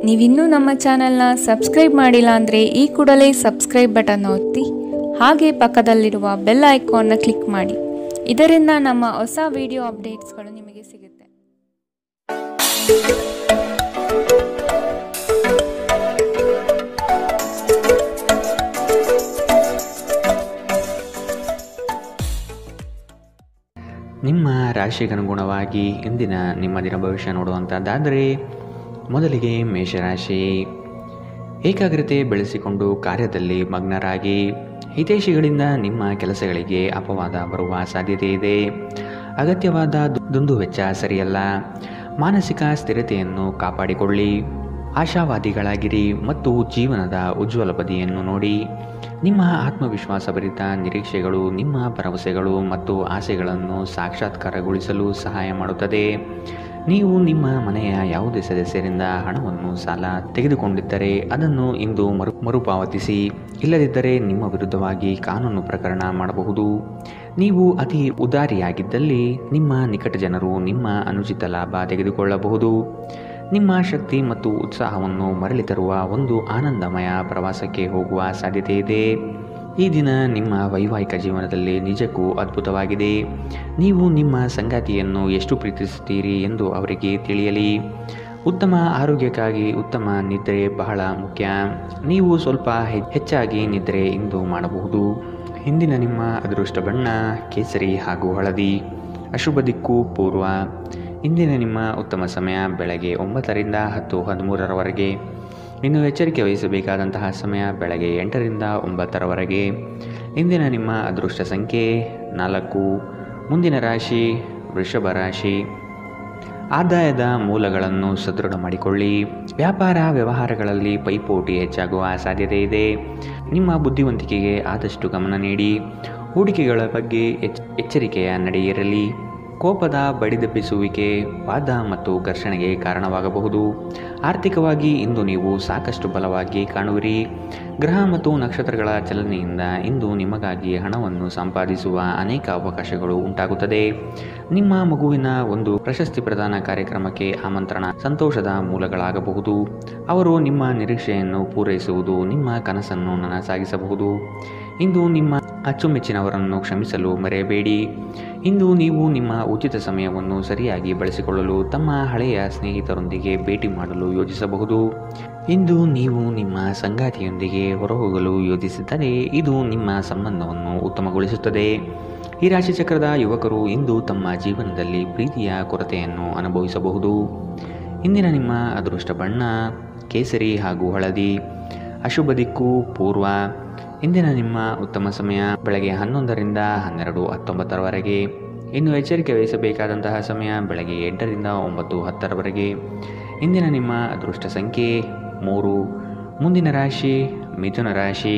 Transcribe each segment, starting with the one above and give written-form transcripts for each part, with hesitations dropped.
ನೀವಿನ್ನೂ ನಮ್ಮ ಚಾನೆಲ್ನ ಸಬ್ಸ್ಕ್ರೈಬ್ ಮಾಡಿಲ್ಲ ಅಂದರೆ ಈ ಕೂಡಲೇ ಸಬ್ಸ್ಕ್ರೈಬ್ ಬಟನ್ ಒತ್ತಿ ಹಾಗೆ ಪಕ್ಕದಲ್ಲಿರುವ ಬೆಲ್ ಐಕಾನ್ನ ಕ್ಲಿಕ್ ಮಾಡಿ. ಇದರಿಂದ ನಮ್ಮ ಹೊಸ ವಿಡಿಯೋ ಅಪ್ಡೇಟ್ಸ್ಗಳು ನಿಮಗೆ ಸಿಗುತ್ತೆ. ನಿಮ್ಮ ರಾಶಿಗನುಗುಣವಾಗಿ ಇಂದಿನ ನಿಮ್ಮ ದಿನ ಭವಿಷ್ಯ ನೋಡುವಂಥದ್ದಾದರೆ, ಮೊದಲಿಗೆ ಮೇಷರಾಶಿ. ಏಕಾಗ್ರತೆ ಬೆಳೆಸಿಕೊಂಡು ಕಾರ್ಯದಲ್ಲಿ ಮಗ್ನರಾಗಿ. ಹಿತೈಷಿಗಳಿಂದ ನಿಮ್ಮ ಕೆಲಸಗಳಿಗೆ ಅಪವಾದ ಬರುವ ಸಾಧ್ಯತೆ ಇದೆ. ಅಗತ್ಯವಾದ ದುಂದುವೆಚ್ಚ ಸರಿಯಲ್ಲ. ಮಾನಸಿಕ ಸ್ಥಿರತೆಯನ್ನು ಕಾಪಾಡಿಕೊಳ್ಳಿ. ಆಶಾವಾದಿಗಳಾಗಿರಿ ಮತ್ತು ಜೀವನದ ಉಜ್ವಲ ಬದಿಯನ್ನು ನೋಡಿ. ನಿಮ್ಮ ಆತ್ಮವಿಶ್ವಾಸಭರಿತ ನಿರೀಕ್ಷೆಗಳು ನಿಮ್ಮ ಭರವಸೆಗಳು ಮತ್ತು ಆಸೆಗಳನ್ನು ಸಾಕ್ಷಾತ್ಕಾರಗೊಳಿಸಲು ಸಹಾಯ ಮಾಡುತ್ತದೆ. ನೀವು ನಿಮ್ಮ ಮನೆಯ ಯಾವುದೇ ಸದಸ್ಯರಿಂದ ಹಣವನ್ನು ಸಾಲ ತೆಗೆದುಕೊಂಡಿದ್ದರೆ ಅದನ್ನು ಇಂದು ಮರುಪಾವತಿಸಿ. ಇಲ್ಲದಿದ್ದರೆ ನಿಮ್ಮ ವಿರುದ್ಧವಾಗಿ ಕಾನೂನು ಪ್ರಕರಣ ಮಾಡಬಹುದು. ನೀವು ಅತಿ ಉದಾರಿಯಾಗಿದ್ದಲ್ಲಿ ನಿಮ್ಮ ನಿಕಟ ಜನರು ನಿಮ್ಮ ಅನುಚಿತ ಲಾಭ ತೆಗೆದುಕೊಳ್ಳಬಹುದು. ನಿಮ್ಮ ಶಕ್ತಿ ಮತ್ತು ಉತ್ಸಾಹವನ್ನು ಮರಳಿ ತರುವ ಒಂದು ಆನಂದಮಯ ಪ್ರವಾಸಕ್ಕೆ ಹೋಗುವ ಸಾಧ್ಯತೆ ಇದೆ. ಈ ದಿನ ನಿಮ್ಮ ವೈವಾಹಿಕ ಜೀವನದಲ್ಲಿ ನಿಜಕ್ಕೂ ಅದ್ಭುತವಾಗಿದೆ. ನೀವು ನಿಮ್ಮ ಸಂಗಾತಿಯನ್ನು ಎಷ್ಟು ಪ್ರೀತಿಸುತ್ತೀರಿ ಎಂದು ಅವರಿಗೆ ತಿಳಿಯಲಿ. ಉತ್ತಮ ಆರೋಗ್ಯಕ್ಕಾಗಿ ಉತ್ತಮ ನಿದ್ರೆ ಬಹಳ ಮುಖ್ಯ. ನೀವು ಸ್ವಲ್ಪ ಹೆಚ್ಚಾಗಿ ನಿದ್ರೆ ಇಂದು ಮಾಡಬಹುದು. ಇಂದಿನ ನಿಮ್ಮ ಅದೃಷ್ಟ ಬಣ್ಣ ಕೇಸರಿ ಹಾಗೂ ಹಳದಿ. ಅಶುಭ ದಿಕ್ಕು ಪೂರ್ವ. ಇಂದಿನ ನಿಮ್ಮ ಉತ್ತಮ ಸಮಯ ಬೆಳಗ್ಗೆ 9ರಿಂದ 10:13ರವರೆಗೆ. ಇನ್ನು ಎಚ್ಚರಿಕೆ ವಹಿಸಬೇಕಾದಂತಹ ಸಮಯ ಬೆಳಗ್ಗೆ 8ರಿಂದ 9ರವರೆಗೆ. ಇಂದಿನ ನಿಮ್ಮ ಅದೃಷ್ಟ ಸಂಖ್ಯೆ 4. ಮುಂದಿನ ರಾಶಿ ವೃಷಭ ರಾಶಿ. ಆದಾಯದ ಮೂಲಗಳನ್ನು ಸದೃಢ ಮಾಡಿಕೊಳ್ಳಿ. ವ್ಯಾಪಾರ ವ್ಯವಹಾರಗಳಲ್ಲಿ ಪೈಪೋಟಿ ಹೆಚ್ಚಾಗುವ ಸಾಧ್ಯತೆ ಇದೆ. ನಿಮ್ಮ ಬುದ್ಧಿವಂತಿಕೆಗೆ ಆದಷ್ಟು ಗಮನ ನೀಡಿ. ಹೂಡಿಕೆಗಳ ಬಗ್ಗೆ ಎಚ್ಚರಿಕೆಯ ನಡೆಯಿರಲಿ. ಕೋಪದ ಬಡಿದೆಬ್ಬಿಸುವಿಕೆ ವಾದ ಮತ್ತು ಘರ್ಷಣೆಗೆ ಕಾರಣವಾಗಬಹುದು. ಆರ್ಥಿಕವಾಗಿ ಇಂದು ನೀವು ಸಾಕಷ್ಟು ಬಲವಾಗಿ ಕಾಣುವಿರಿ. ಗ್ರಹ ಮತ್ತು ನಕ್ಷತ್ರಗಳ ಚಲನೆಯಿಂದ ಇಂದು ನಿಮಗಾಗಿ ಹಣವನ್ನು ಸಂಪಾದಿಸುವ ಅನೇಕ ಅವಕಾಶಗಳು ಉಂಟಾಗುತ್ತದೆ. ನಿಮ್ಮ ಮಗುವಿನ ಒಂದು ಪ್ರಶಸ್ತಿ ಪ್ರದಾನ ಕಾರ್ಯಕ್ರಮಕ್ಕೆ ಆಮಂತ್ರಣ ಸಂತೋಷದ ಮೂಲಗಳಾಗಬಹುದು. ಅವರು ನಿಮ್ಮ ನಿರೀಕ್ಷೆಯನ್ನು ಪೂರೈಸುವುದು ನಿಮ್ಮ ಕನಸನ್ನು ನನಸಾಗಿಸಬಹುದು. ಇಂದು ನಿಮ್ಮ ಅಚ್ಚುಮೆಚ್ಚಿನವರನ್ನು ಕ್ಷಮಿಸಲು ಮರೆಯಬೇಡಿ. ಇಂದು ನೀವು ನಿಮ್ಮ ಉಚಿತ ಸಮಯವನ್ನು ಸರಿಯಾಗಿ ಬಳಸಿಕೊಳ್ಳಲು ತಮ್ಮ ಹಳೆಯ ಸ್ನೇಹಿತರೊಂದಿಗೆ ಭೇಟಿ ಮಾಡಲು ಯೋಜಿಸಬಹುದು. ಇಂದು ನೀವು ನಿಮ್ಮ ಸಂಗಾತಿಯೊಂದಿಗೆ ಹೊರಹೋಗಲು ಯೋಜಿಸಿದ್ದರೆ ಇದು ನಿಮ್ಮ ಸಂಬಂಧವನ್ನು ಉತ್ತಮಗೊಳಿಸುತ್ತದೆ. ಈ ರಾಶಿಚಕ್ರದ ಯುವಕರು ಇಂದು ತಮ್ಮ ಜೀವನದಲ್ಲಿ ಪ್ರೀತಿಯ ಕೊರತೆಯನ್ನು ಅನುಭವಿಸಬಹುದು. ಇಂದಿನ ನಿಮ್ಮ ಅದೃಷ್ಟ ಬಣ್ಣ ಕೇಸರಿ ಹಾಗೂ ಹಳದಿ. ಅಶುಭ ದಿಕ್ಕು ಪೂರ್ವ. ಇಂದಿನ ನಿಮ್ಮ ಉತ್ತಮ ಸಮಯ ಬೆಳಗ್ಗೆ 11ರಿಂದ 12:19ರವರೆಗೆ. ಇನ್ನು ಎಚ್ಚರಿಕೆ ವಹಿಸಬೇಕಾದಂತಹ ಸಮಯ ಬೆಳಗ್ಗೆ 8ರಿಂದ 9:10ರವರೆಗೆ. ಇಂದಿನ ನಿಮ್ಮ ಅದೃಷ್ಟ ಸಂಖ್ಯೆ 3. ಮುಂದಿನ ರಾಶಿ ಮಿಥುನ ರಾಶಿ.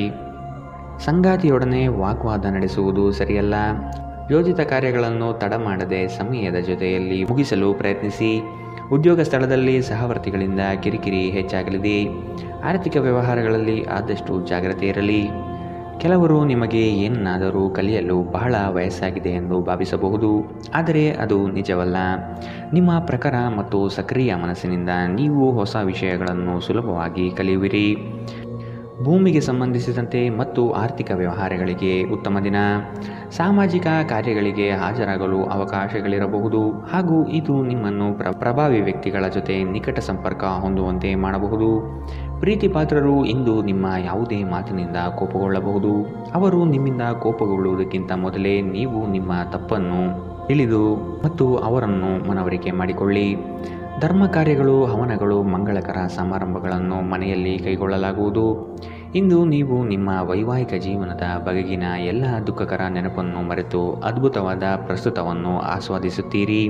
ಸಂಗಾತಿಯೊಡನೆ ವಾಗ್ವಾದ ನಡೆಸುವುದು ಸರಿಯಲ್ಲ. ಯೋಜಿತ ಕಾರ್ಯಗಳನ್ನು ತಡ ಮಾಡದೆ ಸಮಯದ ಜೊತೆಯಲ್ಲಿ ಮುಗಿಸಲು ಪ್ರಯತ್ನಿಸಿ. ಉದ್ಯೋಗ ಸ್ಥಳದಲ್ಲಿ ಸಹವರ್ತಿಗಳಿಂದ ಕಿರಿಕಿರಿ ಹೆಚ್ಚಾಗಲಿದೆ. ಆರ್ಥಿಕ ವ್ಯವಹಾರಗಳಲ್ಲಿ ಆದಷ್ಟು ಜಾಗ್ರತೆ ಇರಲಿ. ಕೆಲವರು ನಿಮಗೆ ಏನನ್ನಾದರೂ ಕಲಿಯಲು ಬಹಳ ವಯಸ್ಸಾಗಿದೆ ಎಂದು ಭಾವಿಸಬಹುದು, ಆದರೆ ಅದು ನಿಜವಲ್ಲ. ನಿಮ್ಮ ಪ್ರಖರ ಮತ್ತು ಸಕ್ರಿಯ ಮನಸ್ಸಿನಿಂದ ನೀವು ಹೊಸ ವಿಷಯಗಳನ್ನು ಸುಲಭವಾಗಿ ಕಲಿಯುವಿರಿ. ಭೂಮಿಗೆ ಸಂಬಂಧಿಸಿದಂತೆ ಮತ್ತು ಆರ್ಥಿಕ ವ್ಯವಹಾರಗಳಿಗೆ ಉತ್ತಮ ದಿನ. ಸಾಮಾಜಿಕ ಕಾರ್ಯಗಳಿಗೆ ಹಾಜರಾಗಲು ಅವಕಾಶಗಳಿರಬಹುದು ಹಾಗೂ ಇದು ನಿಮ್ಮನ್ನು ಪ್ರಭಾವಿ ವ್ಯಕ್ತಿಗಳ ಜೊತೆ ನಿಕಟ ಸಂಪರ್ಕ ಹೊಂದುವಂತೆ ಮಾಡಬಹುದು. ಪ್ರೀತಿ ಪಾತ್ರರು ಇಂದು ನಿಮ್ಮ ಯಾವುದೇ ಮಾತಿನಿಂದ ಕೋಪಗೊಳ್ಳಬಹುದು. ಅವರು ನಿಮ್ಮಿಂದ ಕೋಪಗೊಳ್ಳುವುದಕ್ಕಿಂತ ಮೊದಲೇ ನೀವು ನಿಮ್ಮ ತಪ್ಪನ್ನು ತಿಳಿದು ಮತ್ತು ಅವರನ್ನು ಮನವರಿಕೆ ಮಾಡಿಕೊಳ್ಳಿ. ಧರ್ಮ ಕಾರ್ಯಗಳು ಹವನಗಳು ಮಂಗಳಕರ ಸಮಾರಂಭಗಳನ್ನು ಮನೆಯಲ್ಲಿ ಕೈಗೊಳ್ಳಲಾಗುವುದು. ಇಂದು ನೀವು ನಿಮ್ಮ ವೈವಾಹಿಕ ಜೀವನದ ಬಗೆಗಿನ ಎಲ್ಲ ದುಃಖಕರ ನೆನಪನ್ನು ಮರೆತು ಅದ್ಭುತವಾದ ಪ್ರಸ್ತುತವನ್ನು ಆಸ್ವಾದಿಸುತ್ತೀರಿ.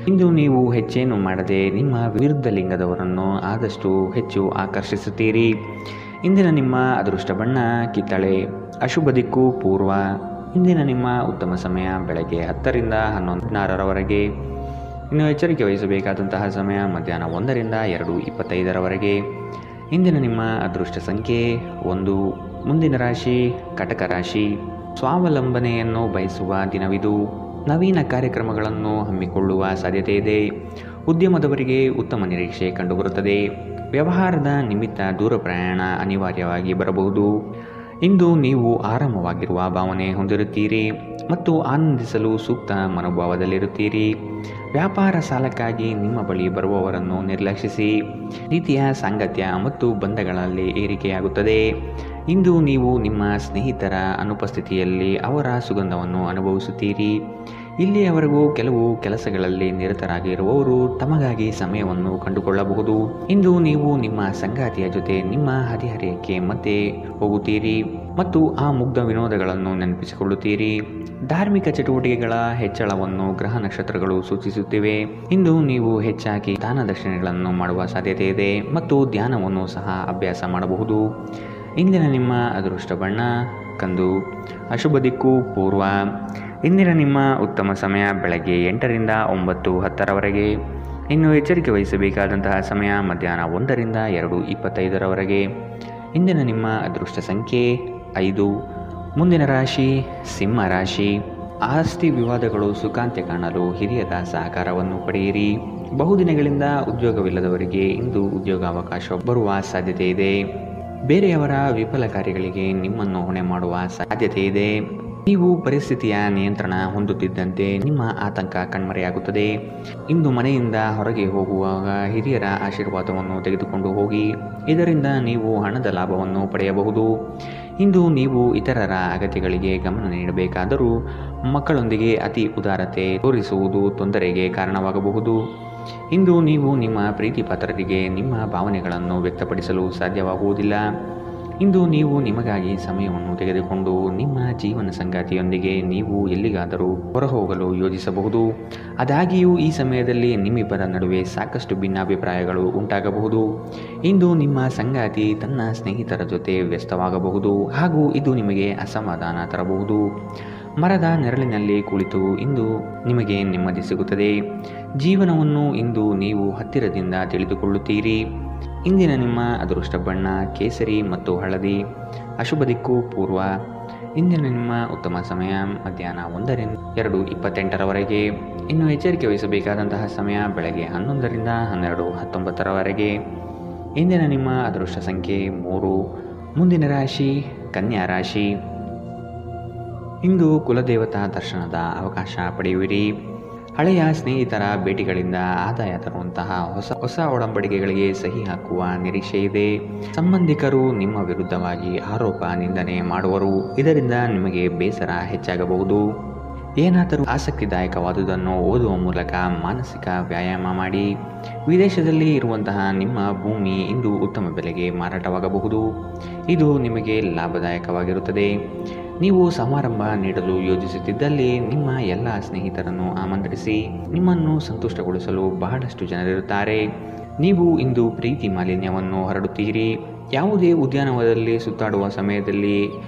ಇಂದು ನೀವು ಹೆಚ್ಚೇನು ಮಾಡದೆ ನಿಮ್ಮ ವಿರುದ್ಧ ಲಿಂಗದವರನ್ನು ಆದಷ್ಟು ಹೆಚ್ಚು ಆಕರ್ಷಿಸುತ್ತೀರಿ. ಇಂದಿನ ನಿಮ್ಮ ಅದೃಷ್ಟ ಬಣ್ಣ ಕಿತ್ತಳೆ. ಅಶುಭ ದಿಕ್ಕು ಪೂರ್ವ. ಇಂದಿನ ನಿಮ್ಮ ಉತ್ತಮ ಸಮಯ ಬೆಳಗ್ಗೆ 10ರಿಂದ 11:16ರವರೆಗೆ. ಇನ್ನು ಎಚ್ಚರಿಕೆ ವಹಿಸಬೇಕಾದಂತಹ ಸಮಯ ಮಧ್ಯಾಹ್ನ 1ರಿಂದ 2:25ರವರೆಗೆ. ಇಂದಿನ ನಿಮ್ಮ ಅದೃಷ್ಟ ಸಂಖ್ಯೆ 1. ಮುಂದಿನ ರಾಶಿ ಕಟಕ ರಾಶಿ. ಸ್ವಾವಲಂಬನೆಯನ್ನು ಬಯಸುವ ದಿನವಿದು. ನವೀನ ಕಾರ್ಯಕ್ರಮಗಳನ್ನು ಹಮ್ಮಿಕೊಳ್ಳುವ ಸಾಧ್ಯತೆ ಇದೆ. ಉದ್ಯಮದವರಿಗೆ ಉತ್ತಮ ನಿರೀಕ್ಷೆ ಕಂಡುಬರುತ್ತದೆ. ವ್ಯವಹಾರದ ನಿಮಿತ್ತ ದೂರ ಪ್ರಯಾಣ ಅನಿವಾರ್ಯವಾಗಿ ಬರಬಹುದು. ಇಂದು ನೀವು ಆರಾಮವಾಗಿರುವ ಭಾವನೆ ಹೊಂದಿರುತ್ತೀರಿ ಮತ್ತು ಆನಂದಿಸಲು ಸೂಕ್ತ ಮನೋಭಾವದಲ್ಲಿರುತ್ತೀರಿ. ವ್ಯಾಪಾರ ಸಾಲಕ್ಕಾಗಿ ನಿಮ್ಮ ಬಳಿ ಬರುವವರನ್ನು ನಿರ್ಲಕ್ಷಿಸಿ. ರೀತಿಯ ಸಾಂಗತ್ಯ ಮತ್ತು ಬಂಧಗಳಲ್ಲಿ ಏರಿಕೆಯಾಗುತ್ತದೆ. ಇಂದು ನೀವು ನಿಮ್ಮ ಸ್ನೇಹಿತರ ಅನುಪಸ್ಥಿತಿಯಲ್ಲಿ ಅವರ ಸುಗಂಧವನ್ನು ಅನುಭವಿಸುತ್ತೀರಿ. ಇಲ್ಲಿಯವರೆಗೂ ಕೆಲವು ಕೆಲಸಗಳಲ್ಲಿ ನಿರತರಾಗಿರುವವರು ತಮಗಾಗಿ ಸಮಯವನ್ನು ಕಂಡುಕೊಳ್ಳಬಹುದು. ಇಂದು ನೀವು ನಿಮ್ಮ ಸಂಗಾತಿಯ ಜೊತೆ ನಿಮ್ಮ ಹದಿಹರೆಯಕ್ಕೆ ಮತ್ತೆ ಹೋಗುತ್ತೀರಿ ಮತ್ತು ಆ ಮುಗ್ಧ ವಿನೋದಗಳನ್ನು ನೆನಪಿಸಿಕೊಳ್ಳುತ್ತೀರಿ. ಧಾರ್ಮಿಕ ಚಟುವಟಿಕೆಗಳ ಹೆಚ್ಚಳವನ್ನು ಗ್ರಹ ನಕ್ಷತ್ರಗಳು ಸೂಚಿಸುತ್ತಿವೆ. ಇಂದು ನೀವು ಹೆಚ್ಚಾಗಿ ದಾನ ದಕ್ಷಿಣೆಗಳನ್ನು ಮಾಡುವ ಸಾಧ್ಯತೆ ಇದೆ ಮತ್ತು ಧ್ಯಾನವನ್ನು ಸಹ ಅಭ್ಯಾಸ ಮಾಡಬಹುದು. ಇಂದಿನ ನಿಮ್ಮ ಅದೃಷ್ಟ ಬಣ್ಣ ಕಂದು. ಅಶುಭ ದಿಕ್ಕು ಪೂರ್ವ. ಇಂದಿನ ನಿಮ್ಮ ಉತ್ತಮ ಸಮಯ ಬೆಳಗ್ಗೆ 8ರಿಂದ 9:10ರವರೆಗೆ. ಇನ್ನು ಎಚ್ಚರಿಕೆ ವಹಿಸಬೇಕಾದಂತಹ ಸಮಯ ಮಧ್ಯಾಹ್ನ 1ರಿಂದ 2:25ರವರೆಗೆ. ಇಂದಿನ ನಿಮ್ಮ ಅದೃಷ್ಟ ಸಂಖ್ಯೆ 5. ಮುಂದಿನ ರಾಶಿ ಸಿಂಹ ರಾಶಿ. ಆಸ್ತಿ ವಿವಾದಗಳು ಸುಖಾಂತ್ಯ ಕಾಣಲು ಹಿರಿಯರ ಸಹಕಾರವನ್ನು ಪಡೆಯಿರಿ. ಬಹುದಿನಗಳಿಂದ ಉದ್ಯೋಗವಿಲ್ಲದವರಿಗೆ ಇಂದು ಉದ್ಯೋಗಾವಕಾಶ ಬರುವ ಸಾಧ್ಯತೆ ಇದೆ. ಬೇರೆಯವರ ವಿಫಲ ಕಾರ್ಯಗಳಿಗೆ ನಿಮ್ಮನ್ನು ಹೊಣೆ ಮಾಡುವ ಸಾಧ್ಯತೆ ಇದೆ. ನೀವು ಪರಿಸ್ಥಿತಿಯ ನಿಯಂತ್ರಣ ಹೊಂದುತ್ತಿದ್ದಂತೆ ನಿಮ್ಮ ಆತಂಕ ಕಣ್ಮರೆಯಾಗುತ್ತದೆ. ಇಂದು ಮನೆಯಿಂದ ಹೊರಗೆ ಹೋಗುವಾಗ ಹಿರಿಯರ ಆಶೀರ್ವಾದವನ್ನು ತೆಗೆದುಕೊಂಡು ಹೋಗಿ. ಇದರಿಂದ ನೀವು ಹಣದ ಲಾಭವನ್ನು ಪಡೆಯಬಹುದು. ಇಂದು ನೀವು ಇತರರ ಅಗತ್ಯಗಳಿಗೆ ಗಮನ ನೀಡಬೇಕಾದರೂ ಮಕ್ಕಳೊಂದಿಗೆ ಅತಿ ಉದಾರತೆ ತೋರಿಸುವುದು ತೊಂದರೆಗೆ ಕಾರಣವಾಗಬಹುದು. ಇಂದು ನೀವು ನಿಮ್ಮ ಪ್ರೀತಿ ಪಾತ್ರರಿಗೆ ನಿಮ್ಮ ಭಾವನೆಗಳನ್ನು ವ್ಯಕ್ತಪಡಿಸಲು ಸಾಧ್ಯವಾಗುವುದಿಲ್ಲ. ಇಂದು ನೀವು ನಿಮಗಾಗಿ ಸಮಯವನ್ನು ತೆಗೆದುಕೊಂಡು ನಿಮ್ಮ ಜೀವನ ಸಂಗಾತಿಯೊಂದಿಗೆ ನೀವು ಎಲ್ಲಿಗಾದರೂ ಹೊರಹೋಗಲು ಯೋಜಿಸಬಹುದು. ಆದಾಗ್ಯೂ ಈ ಸಮಯದಲ್ಲಿ ನಿಮ್ಮಿಬ್ಬರ ನಡುವೆ ಸಾಕಷ್ಟು ಭಿನ್ನಾಭಿಪ್ರಾಯಗಳು ಉಂಟಾಗಬಹುದು. ಇಂದು ನಿಮ್ಮ ಸಂಗಾತಿ ತನ್ನ ಸ್ನೇಹಿತರ ಜೊತೆ ವ್ಯಸ್ತವಾಗಬಹುದು ಹಾಗೂ ಇದು ನಿಮಗೆ ಅಸಮಾಧಾನ ತರಬಹುದು. ಮರದ ನೆರಳಿನಲ್ಲಿ ಕುಳಿತು ಇಂದು ನಿಮಗೆ ನೆಮ್ಮದಿ ಸಿಗುತ್ತದೆ. ಜೀವನವನ್ನು ಇಂದು ನೀವು ಹತ್ತಿರದಿಂದ ತಿಳಿದುಕೊಳ್ಳುತ್ತೀರಿ. ಇಂದಿನ ನಿಮ್ಮ ಅದೃಷ್ಟ ಬಣ್ಣ ಕೇಸರಿ ಮತ್ತು ಹಳದಿ. ಅಶುಭ ದಿಕ್ಕು ಪೂರ್ವ. ಇಂದಿನ ನಿಮ್ಮ ಉತ್ತಮ ಸಮಯ ಮಧ್ಯಾಹ್ನ 1ರಿಂದ 2:28ರವರೆಗೆ. ಇನ್ನು ಎಚ್ಚರಿಕೆ ವಹಿಸಬೇಕಾದಂತಹ ಸಮಯ ಬೆಳಗ್ಗೆ 11ರಿಂದ 12:19ರವರೆಗೆ. ಇಂದಿನ ನಿಮ್ಮ ಅದೃಷ್ಟ ಸಂಖ್ಯೆ 3. ಮುಂದಿನ ರಾಶಿ ಕನ್ಯಾ ರಾಶಿ. ಇಂದು ಕುಲದೇವತಾ ದರ್ಶನದ ಅವಕಾಶ ಪಡೆಯುವಿರಿ. ಹಳೆಯ ಸ್ನೇಹಿತರ ಭೇಟಿಗಳಿಂದ ಆದಾಯ ತರುವಂತಹ ಹೊಸ ಒಡಂಬಡಿಕೆಗಳಿಗೆ ಸಹಿ ಹಾಕುವ ನಿರೀಕ್ಷೆ ಇದೆ. ಸಂಬಂಧಿಕರು ನಿಮ್ಮ ವಿರುದ್ಧವಾಗಿ ಆರೋಪ ನಿಂದನೆ ಮಾಡುವರು. ಇದರಿಂದ ನಿಮಗೆ ಬೇಸರ ಹೆಚ್ಚಾಗಬಹುದು. ಏನಾದರೂ ಆಸಕ್ತಿದಾಯಕವಾದುದನ್ನು ಓದುವ ಮೂಲಕ ಮಾನಸಿಕ ವ್ಯಾಯಾಮ ಮಾಡಿ. ವಿದೇಶದಲ್ಲಿ ಇರುವಂತಹ ನಿಮ್ಮ ಭೂಮಿ ಇಂದು ಉತ್ತಮ ಬೆಲೆಗೆ ಮಾರಾಟವಾಗಬಹುದು. ಇದು ನಿಮಗೆ ಲಾಭದಾಯಕವಾಗಿರುತ್ತದೆ. ನೀವು ಸಮಾರಂಭ ನೀಡಲು ಯೋಜಿಸುತ್ತಿದ್ದಲ್ಲಿ ನಿಮ್ಮ ಎಲ್ಲ ಸ್ನೇಹಿತರನ್ನು ಆಮಂತ್ರಿಸಿ. ನಿಮ್ಮನ್ನು ಸಂತುಷ್ಟಗೊಳಿಸಲು ಬಹಳಷ್ಟು ಜನರಿರುತ್ತಾರೆ. ನೀವು ಇಂದು ಪ್ರೀತಿ ಮಾಲಿನ್ಯವನ್ನು ಹರಡುತ್ತೀರಿ. ಯಾವುದೇ ಉದ್ಯಾನವನದಲ್ಲಿ ಸುತ್ತಾಡುವ ಸಮಯದಲ್ಲಿ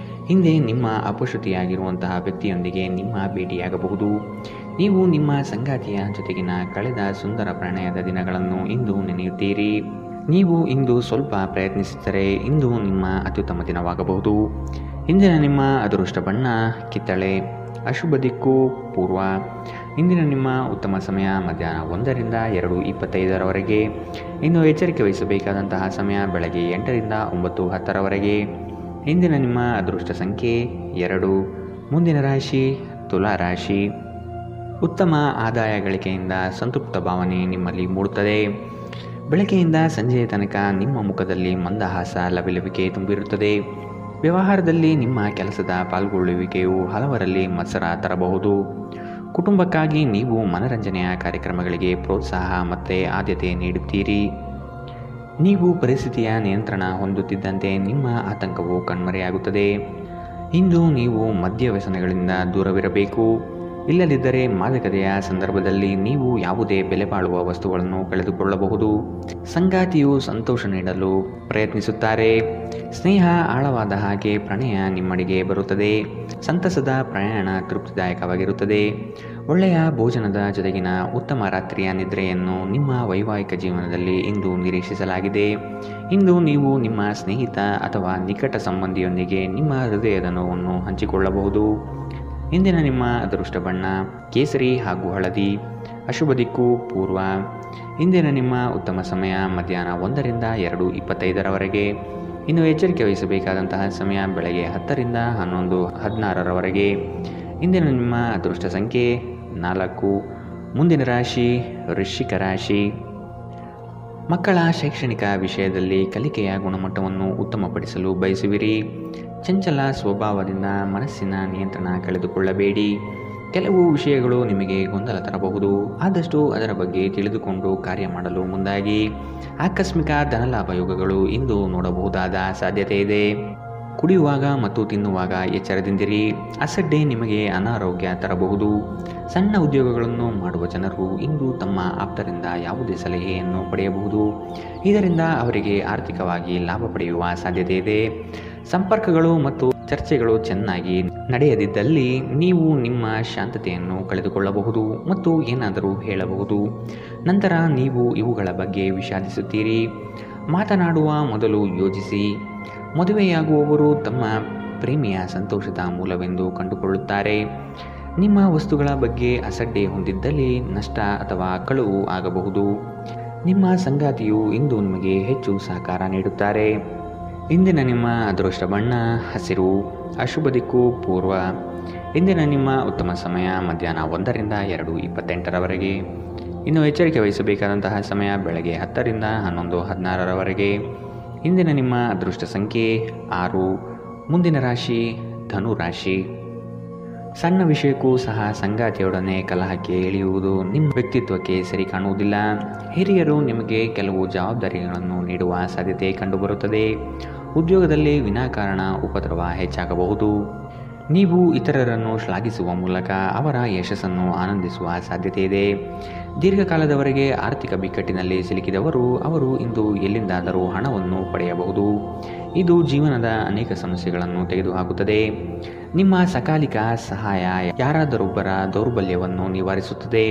ಹಿಂದೆ ನಿಮ್ಮ ಅಪಶ್ರುತಿಯಾಗಿರುವಂತಹ ವ್ಯಕ್ತಿಯೊಂದಿಗೆ ನಿಮ್ಮ ಭೇಟಿಯಾಗಬಹುದು. ನೀವು ನಿಮ್ಮ ಸಂಗಾತಿಯ ಜೊತೆಗಿನ ಕಳೆದ ಸುಂದರ ಪ್ರಣಯದ ದಿನಗಳನ್ನು ಇಂದು ನೆನೆಯುತ್ತೀರಿ. ನೀವು ಇಂದು ಸ್ವಲ್ಪ ಪ್ರಯತ್ನಿಸಿದರೆ ಇಂದು ನಿಮ್ಮ ಅತ್ಯುತ್ತಮ ದಿನವಾಗಬಹುದು. ಇಂದಿನ ನಿಮ್ಮ ಅದೃಷ್ಟ ಬಣ್ಣ ಕಿತ್ತಳೆ. ಅಶುಭ ದಿಕ್ಕು ಪೂರ್ವ. ಇಂದಿನ ನಿಮ್ಮ ಉತ್ತಮ ಸಮಯ ಮಧ್ಯಾಹ್ನ 1ರಿಂದ 2:25ರವರೆಗೆ. ಇನ್ನು ಎಚ್ಚರಿಕೆ ವಹಿಸಬೇಕಾದಂತಹ ಸಮಯ ಬೆಳಗ್ಗೆ 8ರಿಂದ 9:10ರವರೆಗೆ. ಇಂದಿನ ನಿಮ್ಮ ಅದೃಷ್ಟ ಸಂಖ್ಯೆ 2. ಮುಂದಿನ ರಾಶಿ ತುಲಾ ರಾಶಿ. ಉತ್ತಮ ಆದಾಯ ಗಳಿಕೆಯಿಂದ ಸಂತೃಪ್ತ ಭಾವನೆ ನಿಮ್ಮಲ್ಲಿ ಮೂಡುತ್ತದೆ. ಬೆಳಗ್ಗೆಯಿಂದ ಸಂಜೆಯ ತನಕ ನಿಮ್ಮ ಮುಖದಲ್ಲಿ ಮಂದಹಾಸ ಲವಲವಿಕೆ ತುಂಬಿರುತ್ತದೆ. ವ್ಯವಹಾರದಲ್ಲಿ ನಿಮ್ಮ ಕೆಲಸದ ಪಾಲ್ಗೊಳ್ಳುವಿಕೆಯು ಹಲವರಲ್ಲಿ ಮತ್ಸರ ತರಬಹುದು. ಕುಟುಂಬಕ್ಕಾಗಿ ನೀವು ಮನರಂಜನೆಯ ಕಾರ್ಯಕ್ರಮಗಳಿಗೆ ಪ್ರೋತ್ಸಾಹ ಮತ್ತು ಆದ್ಯತೆ ನೀಡುತ್ತೀರಿ. ನೀವು ಪರಿಸ್ಥಿತಿಯ ನಿಯಂತ್ರಣ ಹೊಂದುತ್ತಿದ್ದಂತೆ ನಿಮ್ಮ ಆತಂಕವು ಕಣ್ಮರೆಯಾಗುತ್ತದೆ. ಇಂದು ನೀವು ಮದ್ಯ ವ್ಯಸನಗಳಿಂದ ದೂರವಿರಬೇಕು. ಇಲ್ಲದಿದ್ದರೆ ಮಾದಕತೆಯ ಸಂದರ್ಭದಲ್ಲಿ ನೀವು ಯಾವುದೇ ಬೆಲೆ ಬಾಳುವ ವಸ್ತುಗಳನ್ನು ಕಳೆದುಕೊಳ್ಳಬಹುದು. ಸಂಗಾತಿಯು ಸಂತೋಷ ನೀಡಲು ಪ್ರಯತ್ನಿಸುತ್ತಾರೆ. ಸ್ನೇಹ ಆಳವಾದ ಹಾಗೆ ಪ್ರಣಯ ನಿಮ್ಮಡೆಗೆ ಬರುತ್ತದೆ. ಸಂತಸದ ಪ್ರಯಾಣ ತೃಪ್ತಿದಾಯಕವಾಗಿರುತ್ತದೆ. ಒಳ್ಳೆಯ ಭೋಜನದ ಜೊತೆಗಿನ ಉತ್ತಮ ರಾತ್ರಿಯ ನಿದ್ರೆಯನ್ನು ನಿಮ್ಮ ವೈವಾಹಿಕ ಜೀವನದಲ್ಲಿ ಇಂದು ನಿರೀಕ್ಷಿಸಲಾಗಿದೆ. ಇಂದು ನೀವು ನಿಮ್ಮ ಸ್ನೇಹಿತ ಅಥವಾ ನಿಕಟ ಸಂಬಂಧಿಯೊಂದಿಗೆ ನಿಮ್ಮ ಹೃದಯದ ನೋವನ್ನು ಹಂಚಿಕೊಳ್ಳಬಹುದು. ಇಂದಿನ ನಿಮ್ಮ ಅದೃಷ್ಟ ಬಣ್ಣ ಕೇಸರಿ ಹಾಗೂ ಹಳದಿ. ಅಶುಭ ದಿಕ್ಕು ಪೂರ್ವ. ಇಂದಿನ ನಿಮ್ಮ ಉತ್ತಮ ಸಮಯ ಮಧ್ಯಾಹ್ನ 1ರಿಂದ 2:25ರವರೆಗೆ. ಇನ್ನು ಎಚ್ಚರಿಕೆ ವಹಿಸಬೇಕಾದಂತಹ ಸಮಯ ಬೆಳಗ್ಗೆ 10ರಿಂದ 11:16ರವರೆಗೆ. ಇಂದಿನ ನಿಮ್ಮ ಅದೃಷ್ಟ ಸಂಖ್ಯೆ 4. ಮುಂದಿನ ರಾಶಿ ವೃಶ್ಚಿಕ ರಾಶಿ. ಮಕ್ಕಳ ಶೈಕ್ಷಣಿಕ ವಿಷಯದಲ್ಲಿ ಕಲಿಕೆಯ ಗುಣಮಟ್ಟವನ್ನು ಉತ್ತಮಪಡಿಸಲು ಬಯಸುವಿರಿ. ಚಂಚಲ ಸ್ವಭಾವದಿಂದ ಮನಸ್ಸಿನ ನಿಯಂತ್ರಣ ಕಳೆದುಕೊಳ್ಳಬೇಡಿ. ಕೆಲವು ವಿಷಯಗಳು ನಿಮಗೆ ಗೊಂದಲ ತರಬಹುದು. ಆದಷ್ಟು ಅದರ ಬಗ್ಗೆ ತಿಳಿದುಕೊಂಡು ಕಾರ್ಯ ಮಾಡಲು ಮುಂದಾಗಿ. ಆಕಸ್ಮಿಕ ಧನಲಾಭ ಯೋಗಗಳು ಇಂದು ನೋಡಬಹುದಾದ ಸಾಧ್ಯತೆ ಇದೆ. ಕುಡಿಯುವಾಗ ಮತ್ತು ತಿನ್ನುವಾಗ ಎಚ್ಚರದಿಂದಿರಿ. ಅಸಡ್ಡೆ ನಿಮಗೆ ಅನಾರೋಗ್ಯ ತರಬಹುದು. ಸಣ್ಣ ಉದ್ಯೋಗಗಳನ್ನು ಮಾಡುವ ಜನರು ಇಂದು ತಮ್ಮ ಆಪ್ತರಿಂದ ಯಾವುದೇ ಸಲಹೆಯನ್ನು ಪಡೆಯಬಹುದು. ಇದರಿಂದ ಅವರಿಗೆ ಆರ್ಥಿಕವಾಗಿ ಲಾಭ ಪಡೆಯುವ ಸಾಧ್ಯತೆ ಇದೆ. ಸಂಪರ್ಕಗಳು ಮತ್ತು ಚರ್ಚೆಗಳು ಚೆನ್ನಾಗಿ ನಡೆಯದಿದ್ದಲ್ಲಿ ನೀವು ನಿಮ್ಮ ಶಾಂತತೆಯನ್ನು ಕಳೆದುಕೊಳ್ಳಬಹುದು ಮತ್ತು ಏನಾದರೂ ಹೇಳಬಹುದು. ನಂತರ ನೀವು ಇವುಗಳ ಬಗ್ಗೆ ವಿಷಾದಿಸುತ್ತೀರಿ. ಮಾತನಾಡುವ ಮೊದಲು ಯೋಚಿಸಿ. ಮದುವೆಯಾಗುವವರು ತಮ್ಮ ಪ್ರೇಮಿಯ ಸಂತೋಷದ ಮೂಲವೆಂದು ಕಂಡುಕೊಳ್ಳುತ್ತಾರೆ. ನಿಮ್ಮ ವಸ್ತುಗಳ ಬಗ್ಗೆ ಅಸಡ್ಡೆ ಹೊಂದಿದ್ದಲ್ಲಿ ನಷ್ಟ ಅಥವಾ ಕಳುವು ಆಗಬಹುದು. ನಿಮ್ಮ ಸಂಗಾತಿಯು ಇಂದು ನಿಮಗೆ ಹೆಚ್ಚು ಸಹಕಾರ ನೀಡುತ್ತಾರೆ. ಇಂದಿನ ನಿಮ್ಮ ಅದೃಷ್ಟ ಬಣ್ಣ ಹಸಿರು. ಅಶುಭ ದಿಕ್ಕು ಪೂರ್ವ. ಇಂದಿನ ನಿಮ್ಮ ಉತ್ತಮ ಸಮಯ ಮಧ್ಯಾಹ್ನ 1ರಿಂದ 2:28ರವರೆಗೆ. ಇನ್ನು ಎಚ್ಚರಿಕೆ ವಹಿಸಬೇಕಾದಂತಹ ಸಮಯ ಬೆಳಗ್ಗೆ 10ರಿಂದ 11:16ರವರೆಗೆ. ಇಂದಿನ ನಿಮ್ಮ ಅದೃಷ್ಟ ಸಂಖ್ಯೆ 6. ಮುಂದಿನ ರಾಶಿ ಧನು ರಾಶಿ. ಸಣ್ಣ ವಿಷಯಕ್ಕೂ ಸಹ ಸಂಗಾತಿಯೊಡನೆ ಕಲಹಕ್ಕೆ ಇಳಿಯುವುದು ನಿಮ್ಮ ವ್ಯಕ್ತಿತ್ವಕ್ಕೆ ಸರಿ ಕಾಣುವುದಿಲ್ಲ. ಹಿರಿಯರು ನಿಮಗೆ ಕೆಲವು ಜವಾಬ್ದಾರಿಗಳನ್ನು ನೀಡುವ ಸಾಧ್ಯತೆ ಕಂಡುಬರುತ್ತದೆ. ಉದ್ಯೋಗದಲ್ಲಿ ವಿನಾಕಾರಣ ಉಪದ್ರವ ಹೆಚ್ಚಾಗಬಹುದು. ನೀವು ಇತರರನ್ನು ಶ್ಲಾಘಿಸುವ ಮೂಲಕ ಅವರ ಯಶಸ್ಸನ್ನು ಆನಂದಿಸುವ ಸಾಧ್ಯತೆ ಇದೆ. ದೀರ್ಘಕಾಲದವರೆಗೆ ಆರ್ಥಿಕ ಬಿಕ್ಕಟ್ಟಿನಲ್ಲಿ ಸಿಲುಕಿದವರು ಅವರು ಇಂದು ಎಲ್ಲಿಂದಾದರೂ ಹಣವನ್ನು ಪಡೆಯಬಹುದು. ಇದು ಜೀವನದ ಅನೇಕ ಸಮಸ್ಯೆಗಳನ್ನು ತೆಗೆದುಹಾಕುತ್ತದೆ. ನಿಮ್ಮ ಸಕಾಲಿಕ ಸಹಾಯ ಯಾರಾದರೊಬ್ಬರ ದೌರ್ಬಲ್ಯವನ್ನು ನಿವಾರಿಸುತ್ತದೆ.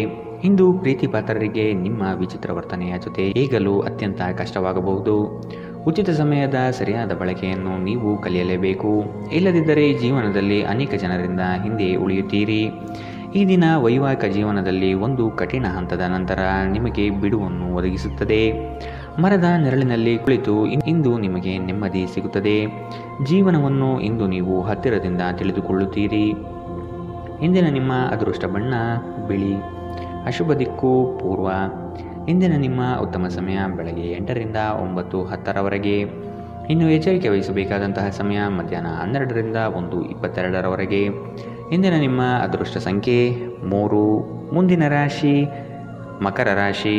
ಇಂದು ಪ್ರೀತಿಪಾತ್ರರಿಗೆ ನಿಮ್ಮ ವಿಚಿತ್ರ ವರ್ತನೆಯ ಜೊತೆ ಈಗಲೂ ಅತ್ಯಂತ ಕಷ್ಟವಾಗಬಹುದು. ಉಚಿತ ಸಮಯದ ಸರಿಯಾದ ಬಳಕೆಯನ್ನು ನೀವು ಕಲಿಯಲೇಬೇಕು. ಇಲ್ಲದಿದ್ದರೆ ಜೀವನದಲ್ಲಿ ಅನೇಕ ಜನರಿಂದ ಹಿಂದೆ ಉಳಿಯುತ್ತೀರಿ. ಈ ದಿನ ವೈವಾಹಿಕ ಜೀವನದಲ್ಲಿ ಒಂದು ಕಠಿಣ ಹಂತದ ನಂತರ ನಿಮಗೆ ಬಿಡುವನ್ನು ಒದಗಿಸುತ್ತದೆ. ಮರದ ನೆರಳಿನಲ್ಲಿ ಕುಳಿತು ಇಂದು ನಿಮಗೆ ನೆಮ್ಮದಿ ಸಿಗುತ್ತದೆ. ಜೀವನವನ್ನು ಇಂದು ನೀವು ಹತ್ತಿರದಿಂದ ತಿಳಿದುಕೊಳ್ಳುತ್ತೀರಿ. ಇಂದಿನ ನಿಮ್ಮ ಅದೃಷ್ಟ ಬಣ್ಣ ಬಿಳಿ. ಅಶುಭ ದಿಕ್ಕು ಪೂರ್ವ. ಇಂದಿನ ನಿಮ್ಮ ಉತ್ತಮ ಸಮಯ ಬೆಳಗ್ಗೆ 8ರಿಂದ 9:10ರವರೆಗೆ. ಇನ್ನು ಎಚ್ಚರಿಕೆ ವಹಿಸಬೇಕಾದಂತಹ ಸಮಯ ಮಧ್ಯಾಹ್ನ 12ರಿಂದ 1:22ರವರೆಗೆ. ಇಂದಿನ ನಿಮ್ಮ ಅದೃಷ್ಟ ಸಂಖ್ಯೆ 3. ಮುಂದಿನ ರಾಶಿ ಮಕರ ರಾಶಿ.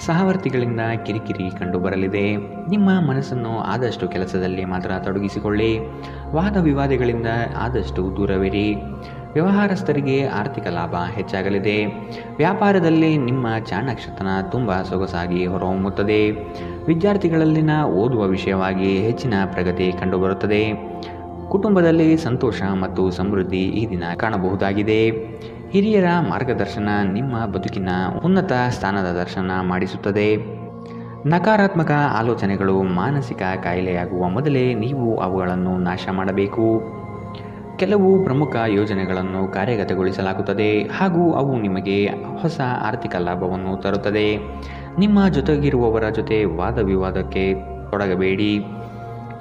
ಸಹವರ್ತಿಗಳಿಂದ ಕಿರಿಕಿರಿ ಕಂಡುಬರಲಿದೆ. ನಿಮ್ಮ ಮನಸ್ಸನ್ನು ಆದಷ್ಟು ಕೆಲಸದಲ್ಲಿ ಮಾತ್ರ ತೊಡಗಿಸಿಕೊಳ್ಳಿ. ವಾದ ವಿವಾದಗಳಿಂದ ಆದಷ್ಟು ದೂರವಿರಿ. ವ್ಯವಹಾರಸ್ಥರಿಗೆ ಆರ್ಥಿಕ ಲಾಭ ಹೆಚ್ಚಾಗಲಿದೆ. ವ್ಯಾಪಾರದಲ್ಲಿ ನಿಮ್ಮ ಚಾಣಾಕ್ಷತನ ತುಂಬ ಸೊಗಸಾಗಿ ಹೊರಹೊಮ್ಮುತ್ತದೆ. ವಿದ್ಯಾರ್ಥಿಗಳಲ್ಲಿನ ಓದುವ ವಿಷಯವಾಗಿ ಹೆಚ್ಚಿನ ಪ್ರಗತಿ ಕಂಡುಬರುತ್ತದೆ. ಕುಟುಂಬದಲ್ಲಿ ಸಂತೋಷ ಮತ್ತು ಸಮೃದ್ಧಿ ಈ ದಿನ ಕಾಣಬಹುದಾಗಿದೆ. ಹಿರಿಯರ ಮಾರ್ಗದರ್ಶನ ನಿಮ್ಮ ಬದುಕಿನ ಉನ್ನತ ಸ್ಥಾನದ ದರ್ಶನ ಮಾಡಿಸುತ್ತದೆ. ನಕಾರಾತ್ಮಕ ಆಲೋಚನೆಗಳು ಮಾನಸಿಕ ಕಾಯಿಲೆಯಾಗುವ ಮೊದಲೇ ನೀವು ಅವುಗಳನ್ನು ನಾಶ ಮಾಡಬೇಕು. ಕೆಲವು ಪ್ರಮುಖ ಯೋಜನೆಗಳನ್ನು ಕಾರ್ಯಗತಗೊಳಿಸಲಾಗುತ್ತದೆ ಹಾಗೂ ಅವು ನಿಮಗೆ ಹೊಸ ಆರ್ಥಿಕ ಲಾಭವನ್ನು ತರುತ್ತದೆ. ನಿಮ್ಮ ಜೊತೆಗಿರುವವರ ಜೊತೆ ವಾದ ವಿವಾದಕ್ಕೆ ತೊಡಗಬೇಡಿ.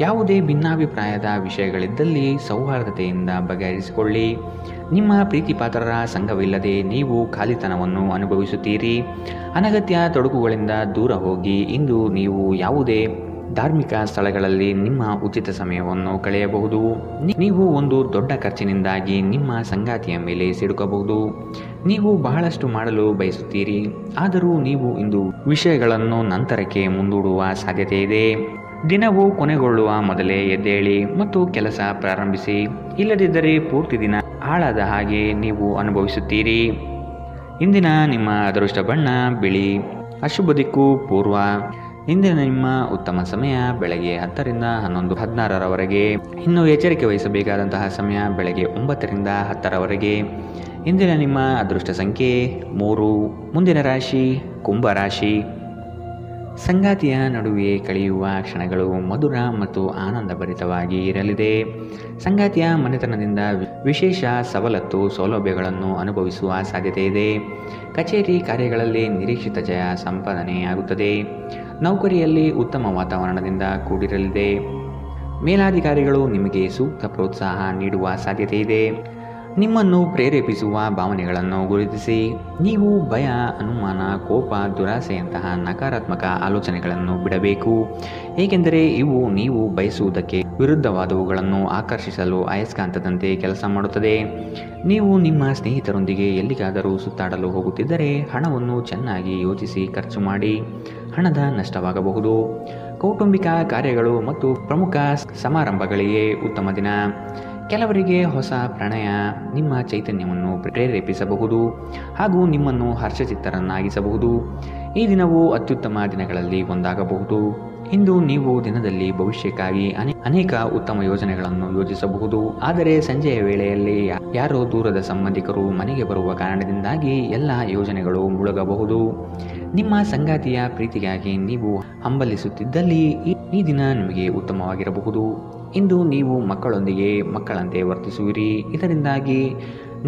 ಯಾವುದೇ ಭಿನ್ನಾಭಿಪ್ರಾಯದ ವಿಷಯಗಳಿದ್ದಲ್ಲಿ ಸೌಹಾರ್ದತೆಯಿಂದ ಬಗೆಹರಿಸಿಕೊಳ್ಳಿ. ನಿಮ್ಮ ಪ್ರೀತಿಪಾತ್ರರ ಸಂಘವಿಲ್ಲದೆ ನೀವು ಖಾಲಿತನವನ್ನು ಅನುಭವಿಸುತ್ತೀರಿ. ಅನಗತ್ಯ ತೊಡಕುಗಳಿಂದ ದೂರ ಹೋಗಿ. ಇಂದು ನೀವು ಯಾವುದೇ ಧಾರ್ಮಿಕ ಸ್ಥಳಗಳಲ್ಲಿ ನಿಮ್ಮ ಉಚಿತ ಸಮಯವನ್ನು ಕಳೆಯಬಹುದು. ನೀವು ಒಂದು ದೊಡ್ಡ ಖರ್ಚಿನಿಂದಾಗಿ ನಿಮ್ಮ ಸಂಗಾತಿಯ ಮೇಲೆ ಸಿಡುಕಬಹುದು. ನೀವು ಬಹಳಷ್ಟು ಮಾಡಲು ಬಯಸುತ್ತೀರಿ, ಆದರೂ ನೀವು ಇಂದು ವಿಷಯಗಳನ್ನು ನಂತರಕ್ಕೆ ಮುಂದೂಡುವ ಸಾಧ್ಯತೆ ಇದೆ. ದಿನವು ಕೊನೆಗೊಳ್ಳುವ ಮೊದಲೇ ಎದ್ದೇಳಿ ಮತ್ತು ಕೆಲಸ ಪ್ರಾರಂಭಿಸಿ. ಇಲ್ಲದಿದ್ದರೆ ಪೂರ್ತಿ ದಿನ ಹಾಳಾದ ಹಾಗೆ ನೀವು ಅನುಭವಿಸುತ್ತೀರಿ. ಇಂದಿನ ನಿಮ್ಮ ಅದೃಷ್ಟ ಬಣ್ಣ ಬಿಳಿ. ಅಶುಭ ದಿಕ್ಕು ಪೂರ್ವ. ಇಂದಿನ ನಿಮ್ಮ ಉತ್ತಮ ಸಮಯ ಬೆಳಗ್ಗೆ 10ರಿಂದ 11:16ರವರೆಗೆ. ಇನ್ನು ಎಚ್ಚರಿಕೆ ವಹಿಸಬೇಕಾದಂತಹ ಸಮಯ ಬೆಳಗ್ಗೆ 9ರಿಂದ 10ರವರೆಗೆ. ಇಂದಿನ ನಿಮ್ಮ ಅದೃಷ್ಟ ಸಂಖ್ಯೆ 3. ಮುಂದಿನ ರಾಶಿ ಕುಂಭರಾಶಿ. ಸಂಗಾತಿಯ ನಡುವೆ ಕಳೆಯುವ ಕ್ಷಣಗಳು ಮಧುರ ಮತ್ತು ಆನಂದಭರಿತವಾಗಿ ಇರಲಿದೆ. ಸಂಗಾತಿಯ ಮನೆತನದಿಂದ ವಿಶೇಷ ಸವಲತ್ತು ಸೌಲಭ್ಯಗಳನ್ನು ಅನುಭವಿಸುವ ಸಾಧ್ಯತೆ ಇದೆ. ಕಚೇರಿ ಕಾರ್ಯಗಳಲ್ಲಿ ನಿರೀಕ್ಷಿತ ಜಯ ಸಂಪಾದನೆಯಾಗುತ್ತದೆ. ನೌಕರಿಯಲ್ಲಿ ಉತ್ತಮ ವಾತಾವರಣದಿಂದ ಕೂಡಿರಲಿದೆ. ಮೇಲಾಧಿಕಾರಿಗಳು ನಿಮಗೆ ಸೂಕ್ತ ಪ್ರೋತ್ಸಾಹ ನೀಡುವ ಸಾಧ್ಯತೆ ಇದೆ. ನಿಮ್ಮನ್ನು ಪ್ರೇರೇಪಿಸುವ ಭಾವನೆಗಳನ್ನು ಗುರುತಿಸಿ. ನೀವು ಭಯ, ಅನುಮಾನ, ಕೋಪ, ದುರಾಸೆಯಂತಹ ನಕಾರಾತ್ಮಕ ಆಲೋಚನೆಗಳನ್ನು ಬಿಡಬೇಕು. ಏಕೆಂದರೆ ಇವು ನೀವು ಬಯಸುವುದಕ್ಕೆ ವಿರುದ್ಧವಾದವುಗಳನ್ನು ಆಕರ್ಷಿಸಲು ಅಯಸ್ಕಾಂತದಂತೆ ಕೆಲಸ ಮಾಡುತ್ತದೆ. ನೀವು ನಿಮ್ಮ ಸ್ನೇಹಿತರೊಂದಿಗೆ ಎಲ್ಲಿಗಾದರೂ ಸುತ್ತಾಡಲು ಹೋಗುತ್ತಿದ್ದರೆ ಹಣವನ್ನು ಚೆನ್ನಾಗಿ ಯೋಚಿಸಿ ಖರ್ಚು ಮಾಡಿ. ಹಣದ ನಷ್ಟವಾಗಬಹುದು. ಕೌಟುಂಬಿಕ ಕಾರ್ಯಗಳು ಮತ್ತು ಪ್ರಮುಖ ಸಮಾರಂಭಗಳಿಗೆ ಉತ್ತಮ ದಿನ. ಕೆಲವರಿಗೆ ಹೊಸ ಪ್ರಣಯ ನಿಮ್ಮ ಚೈತನ್ಯವನ್ನು ಪ್ರೇರೇಪಿಸಬಹುದು ಹಾಗೂ ನಿಮ್ಮನ್ನು ಹರ್ಷಚಿತ್ತರನ್ನಾಗಿಸಬಹುದು. ಈ ದಿನವು ಅತ್ಯುತ್ತಮ ದಿನಗಳಲ್ಲಿ ಒಂದಾಗಬಹುದು. ಇಂದು ನೀವು ದಿನದಲ್ಲಿ ಭವಿಷ್ಯಕ್ಕಾಗಿ ಅನೇಕ ಉತ್ತಮ ಯೋಜನೆಗಳನ್ನು ಯೋಜಿಸಬಹುದು. ಆದರೆ ಸಂಜೆಯ ವೇಳೆಯಲ್ಲಿ ಯಾರೋ ದೂರದ ಸಂಬಂಧಿಕರು ಮನೆಗೆ ಬರುವ ಕಾರಣದಿಂದಾಗಿ ಎಲ್ಲ ಯೋಜನೆಗಳು ಮುಳುಗಬಹುದು. ನಿಮ್ಮ ಸಂಗಾತಿಯ ಪ್ರೀತಿಗಾಗಿ ನೀವು ಹಂಬಲಿಸುತ್ತಿದ್ದಲ್ಲಿ ಈ ದಿನ ನಿಮಗೆ ಉತ್ತಮವಾಗಿರಬಹುದು. ಇಂದು ನೀವು ಮಕ್ಕಳೊಂದಿಗೆ ಮಕ್ಕಳಂತೆ ವರ್ತಿಸುವಿರಿ. ಇದರಿಂದಾಗಿ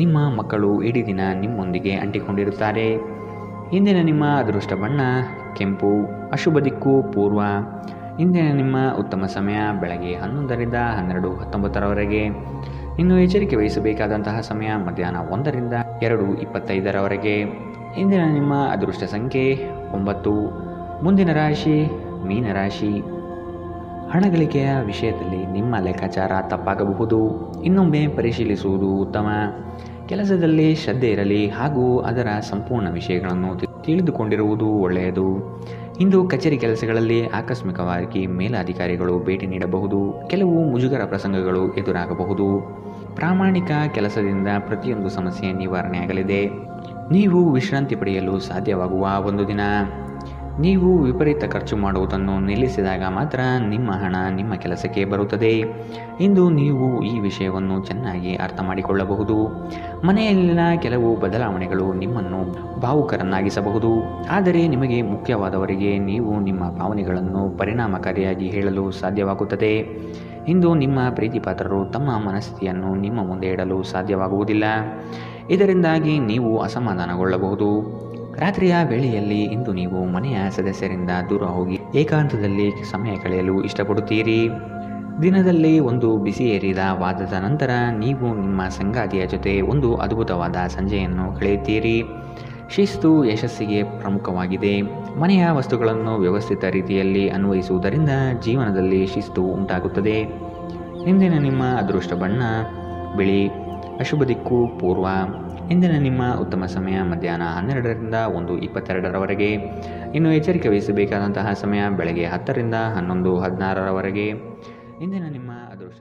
ನಿಮ್ಮ ಮಕ್ಕಳು ಇಡೀ ದಿನ ನಿಮ್ಮೊಂದಿಗೆ ಅಂಟಿಕೊಂಡಿರುತ್ತಾರೆ. ಇಂದಿನ ನಿಮ್ಮ ಅದೃಷ್ಟ ಬಣ್ಣ ಕೆಂಪು. ಅಶುಭ ದಿಕ್ಕು ಪೂರ್ವ. ಇಂದಿನ ನಿಮ್ಮ ಉತ್ತಮ ಸಮಯ ಬೆಳಗ್ಗೆ 11ರಿಂದ 12:19 ಇನ್ನು ಎಚ್ಚರಿಕೆ ವಹಿಸಬೇಕಾದಂತಹ ಸಮಯ ಮಧ್ಯಾಹ್ನ 1ರಿಂದ 2:25 ಇಂದಿನ ನಿಮ್ಮ ಅದೃಷ್ಟ ಸಂಖ್ಯೆ 9. ಮುಂದಿನ ರಾಶಿ ಮೀನರಾಶಿ. ಹಣಗಳಿಕೆಯ ವಿಷಯದಲ್ಲಿ ನಿಮ್ಮ ಲೆಕ್ಕಾಚಾರ ತಪ್ಪಾಗಬಹುದು. ಇನ್ನೊಮ್ಮೆ ಪರಿಶೀಲಿಸುವುದು ಉತ್ತಮ. ಕೆಲಸದಲ್ಲಿ ಶ್ರದ್ಧೆ ಇರಲಿ ಹಾಗೂ ಅದರ ಸಂಪೂರ್ಣ ವಿಷಯಗಳನ್ನು ತಿಳಿದುಕೊಂಡಿರುವುದು ಒಳ್ಳೆಯದು. ಇಂದು ಕಚೇರಿ ಕೆಲಸಗಳಲ್ಲಿ ಆಕಸ್ಮಿಕವಾಗಿ ಮೇಲಾಧಿಕಾರಿಗಳು ಭೇಟಿ ನೀಡಬಹುದು. ಕೆಲವು ಮುಜುಗರ ಪ್ರಸಂಗಗಳು ಎದುರಾಗಬಹುದು. ಪ್ರಾಮಾಣಿಕ ಕೆಲಸದಿಂದ ಪ್ರತಿಯೊಂದು ಸಮಸ್ಯೆ ನಿವಾರಣೆಯಾಗಲಿದೆ. ನೀವು ವಿಶ್ರಾಂತಿ ಪಡೆಯಲು ಸಾಧ್ಯವಾಗುವ ಒಂದು ದಿನ. ನೀವು ವಿಪರೀತ ಖರ್ಚು ಮಾಡುವುದನ್ನು ನಿಲ್ಲಿಸಿದಾಗ ಮಾತ್ರ ನಿಮ್ಮ ಹಣ ನಿಮ್ಮ ಕೆಲಸಕ್ಕೆ ಬರುತ್ತದೆ. ಇಂದು ನೀವು ಈ ವಿಷಯವನ್ನು ಚೆನ್ನಾಗಿ ಅರ್ಥ ಮಾಡಿಕೊಳ್ಳಬಹುದು. ಮನೆಯಲ್ಲಿನ ಕೆಲವು ಬದಲಾವಣೆಗಳು ನಿಮ್ಮನ್ನು ಭಾವುಕರನ್ನಾಗಿಸಬಹುದು. ಆದರೆ ನಿಮಗೆ ಮುಖ್ಯವಾದವರಿಗೆ ನೀವು ನಿಮ್ಮ ಭಾವನೆಗಳನ್ನು ಪರಿಣಾಮಕಾರಿಯಾಗಿ ಹೇಳಲು ಸಾಧ್ಯವಾಗುತ್ತದೆ. ಇಂದು ನಿಮ್ಮ ಪ್ರೀತಿಪಾತ್ರರು ತಮ್ಮ ಮನಸ್ಥಿತಿಯನ್ನು ನಿಮ್ಮ ಮುಂದೆ ಇಡಲು ಸಾಧ್ಯವಾಗುವುದಿಲ್ಲ. ಇದರಿಂದಾಗಿ ನೀವು ಅಸಮಾಧಾನಗೊಳ್ಳಬಹುದು. ರಾತ್ರಿಯ ವೇಳೆಯಲ್ಲಿ ಇಂದು ನೀವು ಮನೆಯ ಸದಸ್ಯರಿಂದ ದೂರ ಹೋಗಿ ಏಕಾಂತದಲ್ಲಿ ಸಮಯ ಕಳೆಯಲು ಇಷ್ಟಪಡುತ್ತೀರಿ. ದಿನದಲ್ಲಿ ಒಂದು ಬಿಸಿಯೇರಿದ ವಾದದ ನಂತರ ನೀವು ನಿಮ್ಮ ಸಂಗಾತಿಯ ಜೊತೆ ಒಂದು ಅದ್ಭುತವಾದ ಸಂಜೆಯನ್ನು ಕಳೆಯುತ್ತೀರಿ. ಶಿಸ್ತು ಯಶಸ್ಸಿಗೆ ಪ್ರಮುಖವಾಗಿದೆ. ಮನೆಯ ವಸ್ತುಗಳನ್ನು ವ್ಯವಸ್ಥಿತ ರೀತಿಯಲ್ಲಿ ಅನ್ವಯಿಸುವುದರಿಂದ ಜೀವನದಲ್ಲಿ ಶಿಸ್ತು ಉಂಟಾಗುತ್ತದೆ. ಇಂದಿನ ನಿಮ್ಮ ಅದೃಷ್ಟ ಬಣ್ಣ ಬಿಳಿ. ಅಶುಭ ದಿಕ್ಕು ಪೂರ್ವ. ಇಂದಿನ ನಿಮ್ಮ ಉತ್ತಮ ಸಮಯ ಮಧ್ಯಾಹ್ನ 12ರಿಂದ 1:22 ಇನ್ನು ಎಚ್ಚರಿಕೆ ವಹಿಸಬೇಕಾದಂತಹ ಸಮಯ ಬೆಳಗ್ಗೆ 10ರಿಂದ 11:16 ಇಂದಿನ ನಿಮ್ಮ ಅದೃಷ್ಟ